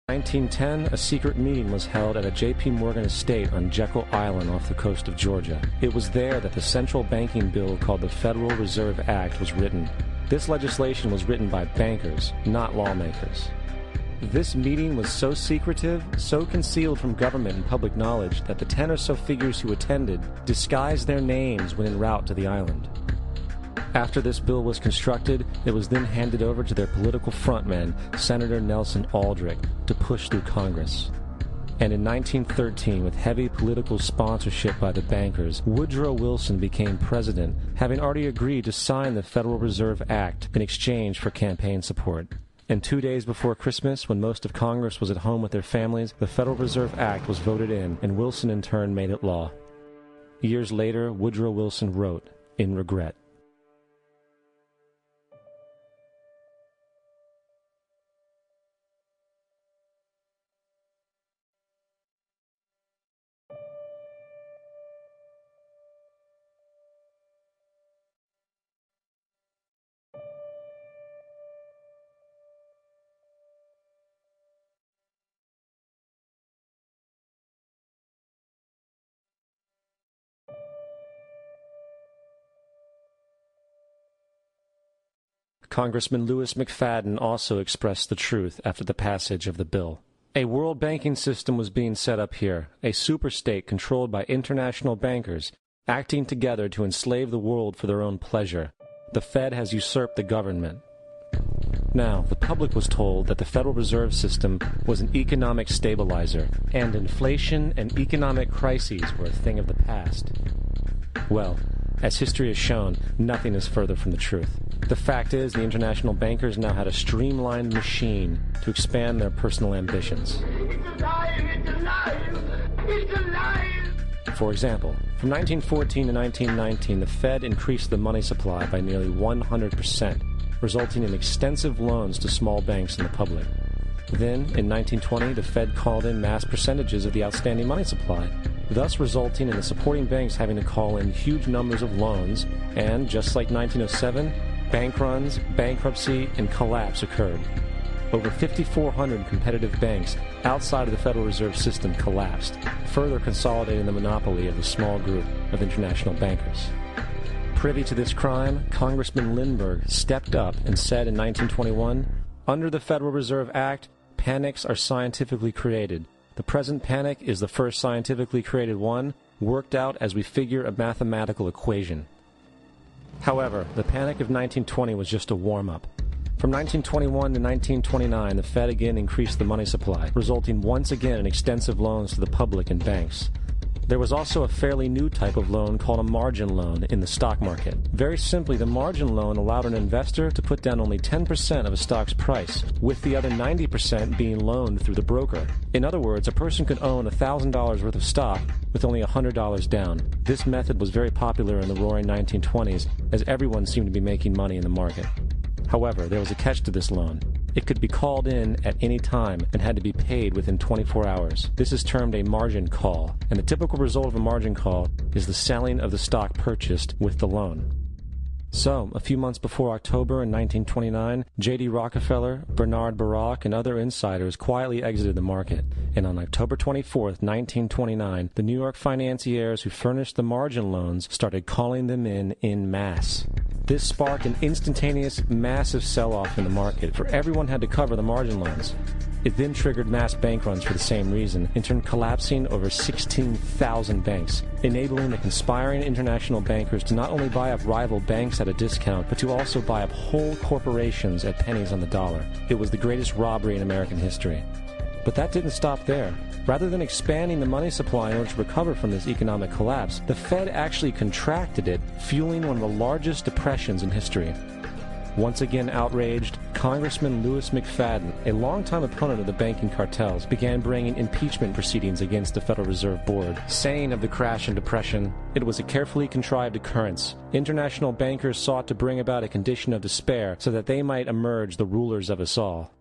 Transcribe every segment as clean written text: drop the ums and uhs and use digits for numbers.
In 1910, a secret meeting was held at a J.P. Morgan estate on Jekyll Island off the coast of Georgia. It was there that the central banking bill called the Federal Reserve Act was written. This legislation was written by bankers, not lawmakers. This meeting was so secretive, so concealed from government and public knowledge that the 10 or so figures who attended disguised their names when en route to the island. After this bill was constructed, it was then handed over to their political frontman, Senator Nelson Aldrich, to push through Congress. And in 1913, with heavy political sponsorship by the bankers, Woodrow Wilson became president, having already agreed to sign the Federal Reserve Act in exchange for campaign support. And 2 days before Christmas, when most of Congress was at home with their families, the Federal Reserve Act was voted in, and Wilson in turn made it law. Years later, Woodrow Wilson wrote, in regret, Congressman Louis McFadden also expressed the truth after the passage of the bill. A world banking system was being set up here, a superstate controlled by international bankers, acting together to enslave the world for their own pleasure. The Fed has usurped the government. Now, the public was told that the Federal Reserve System was an economic stabilizer, and inflation and economic crises were a thing of the past. Well, as history has shown, nothing is further from the truth. The fact is, the international bankers now had a streamlined machine to expand their personal ambitions. It's alive! It's alive! It's alive! For example, from 1914 to 1919, the Fed increased the money supply by nearly 100%, resulting in extensive loans to small banks and the public. Then, in 1920, the Fed called in mass percentages of the outstanding money supply, thus resulting in the supporting banks having to call in huge numbers of loans, and, just like 1907, bank runs, bankruptcy, and collapse occurred. Over 5,400 competitive banks outside of the Federal Reserve System collapsed, further consolidating the monopoly of the small group of international bankers. Privy to this crime, Congressman Lindbergh stepped up and said in 1921, "Under the Federal Reserve Act, panics are scientifically created. The present panic is the first scientifically created one, worked out as we figure a mathematical equation." However, the panic of 1920 was just a warm-up. From 1921 to 1929, the Fed again increased the money supply, resulting once again in extensive loans to the public and banks. There was also a fairly new type of loan called a margin loan in the stock market. Very simply, the margin loan allowed an investor to put down only 10% of a stock's price, with the other 90% being loaned through the broker. In other words, a person could own $1,000 worth of stock with only $100 down. This method was very popular in the roaring 1920s, as everyone seemed to be making money in the market. However, there was a catch to this loan. It could be called in at any time and had to be paid within 24 hours. This is termed a margin call, and the typical result of a margin call is the selling of the stock purchased with the loan. So, a few months before October in 1929, J.D. Rockefeller, Bernard Baruch, and other insiders quietly exited the market, and on October 24, 1929, the New York financiers who furnished the margin loans started calling them in masse. This sparked an instantaneous, massive sell-off in the market, for everyone had to cover the margin loans. It then triggered mass bank runs for the same reason, in turn collapsing over 16,000 banks, enabling the conspiring international bankers to not only buy up rival banks at a discount, but to also buy up whole corporations at pennies on the dollar. It was the greatest robbery in American history. But that didn't stop there. Rather than expanding the money supply in order to recover from this economic collapse, the Fed actually contracted it, fueling one of the largest depressions in history. Once again outraged, Congressman Louis McFadden, a longtime opponent of the banking cartels, began bringing impeachment proceedings against the Federal Reserve Board, saying of the crash and depression, "It was a carefully contrived occurrence. International bankers sought to bring about a condition of despair so that they might emerge the rulers of us all."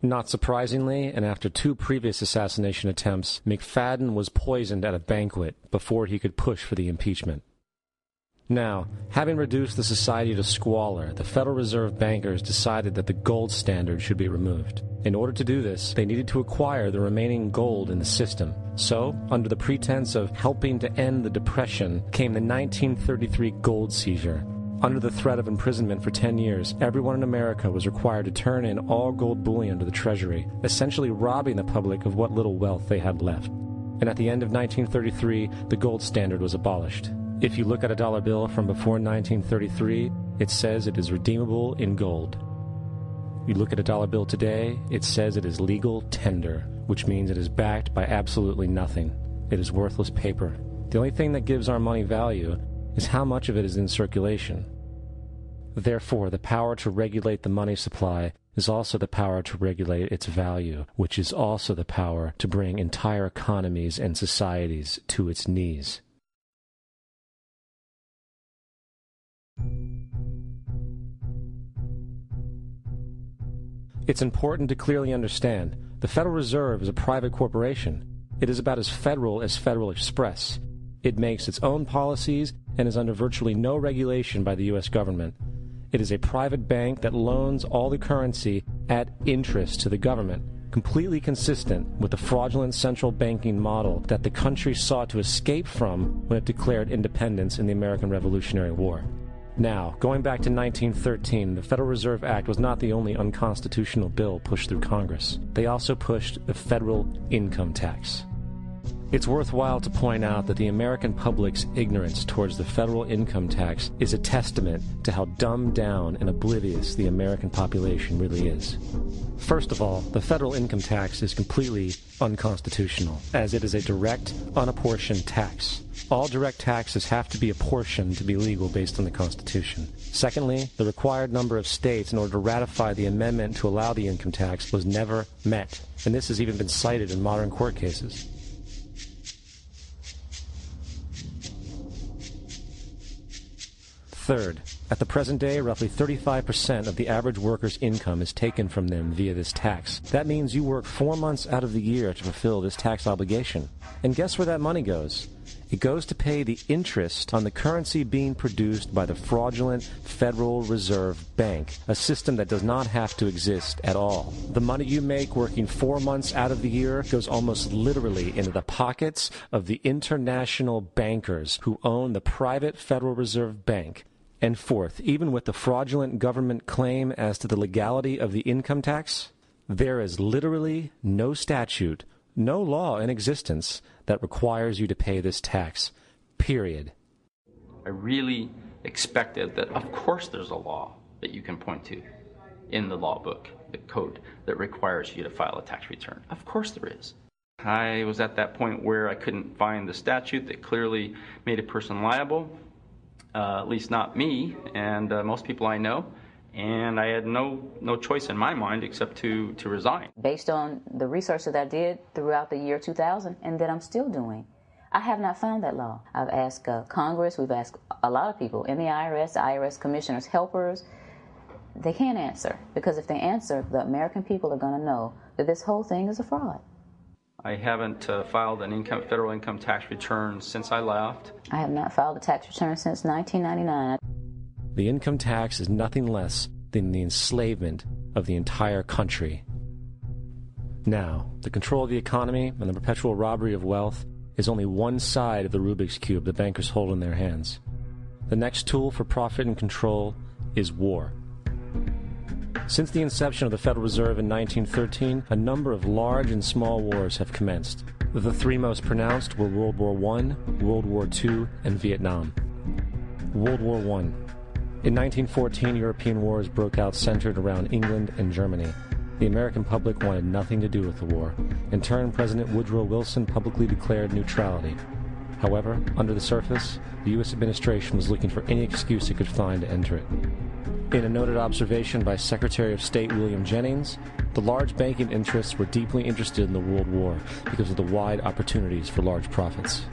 Not surprisingly, and after 2 previous assassination attempts, McFadden was poisoned at a banquet before he could push for the impeachment. Now, having reduced the society to squalor, the Federal Reserve bankers decided that the gold standard should be removed. In order to do this, they needed to acquire the remaining gold in the system. So, under the pretense of helping to end the Depression, came the 1933 gold seizure. Under the threat of imprisonment for 10 years, everyone in America was required to turn in all gold bullion to the Treasury, essentially robbing the public of what little wealth they had left. And at the end of 1933, the gold standard was abolished. If you look at a dollar bill from before 1933, it says it is redeemable in gold. You look at a dollar bill today, it says it is legal tender, which means it is backed by absolutely nothing. It is worthless paper. The only thing that gives our money value is how much of it is in circulation. Therefore, the power to regulate the money supply is also the power to regulate its value, which is also the power to bring entire economies and societies to its knees. It's important to clearly understand the Federal Reserve is a private corporation. It is about as Federal as Federal Express. It makes its own policies and is under virtually no regulation by the U.S. government. It is a private bank that loans all the currency at interest to the government, completely consistent with the fraudulent central banking model that the country sought to escape from when it declared independence in the American Revolutionary War. Now, going back to 1913, the Federal Reserve Act was not the only unconstitutional bill pushed through Congress. They also pushed the federal income tax. It's worthwhile to point out that the American public's ignorance towards the federal income tax is a testament to how dumbed down and oblivious the American population really is. First of all, the federal income tax is completely unconstitutional, as it is a direct, unapportioned tax. All direct taxes have to be apportioned to be legal based on the Constitution. Secondly, the required number of states in order to ratify the amendment to allow the income tax was never met, and this has even been cited in modern court cases. Third, at the present day, roughly 35% of the average worker's income is taken from them via this tax. That means you work 4 months out of the year to fulfill this tax obligation. And guess where that money goes? It goes to pay the interest on the currency being produced by the fraudulent Federal Reserve Bank, a system that does not have to exist at all. The money you make working 4 months out of the year goes almost literally into the pockets of the international bankers who own the private Federal Reserve Bank. And fourth, even with the fraudulent government claim as to the legality of the income tax, there is literally no statute, no law in existence that requires you to pay this tax, period. I really expected that, of course, there's a law that you can point to in the law book, the code, that requires you to file a tax return. Of course there is. I was at that point where I couldn't find the statute that clearly made a person liable. At least not me and most people I know, and I had no choice in my mind except to resign. Based on the research that I did throughout the year 2000 and that I'm still doing, I have not found that law. I've asked Congress, we've asked a lot of people in the IRS commissioners, helpers. They can't answer, because if they answer, the American people are going to know that this whole thing is a fraud. I haven't filed an federal income tax return since I left. I have not filed a tax return since 1999. The income tax is nothing less than the enslavement of the entire country. Now, the control of the economy and the perpetual robbery of wealth is only one side of the Rubik's Cube the bankers hold in their hands. The next tool for profit and control is war. Since the inception of the Federal Reserve in 1913, a number of large and small wars have commenced. The three most pronounced were World War I, World War II, and Vietnam. World War I. In 1914, European wars broke out centered around England and Germany. The American public wanted nothing to do with the war. In turn, President Woodrow Wilson publicly declared neutrality. However, under the surface, the U.S. administration was looking for any excuse it could find to enter it. In a noted observation by Secretary of State William Jennings, the large banking interests were deeply interested in the World War because of the wide opportunities for large profits.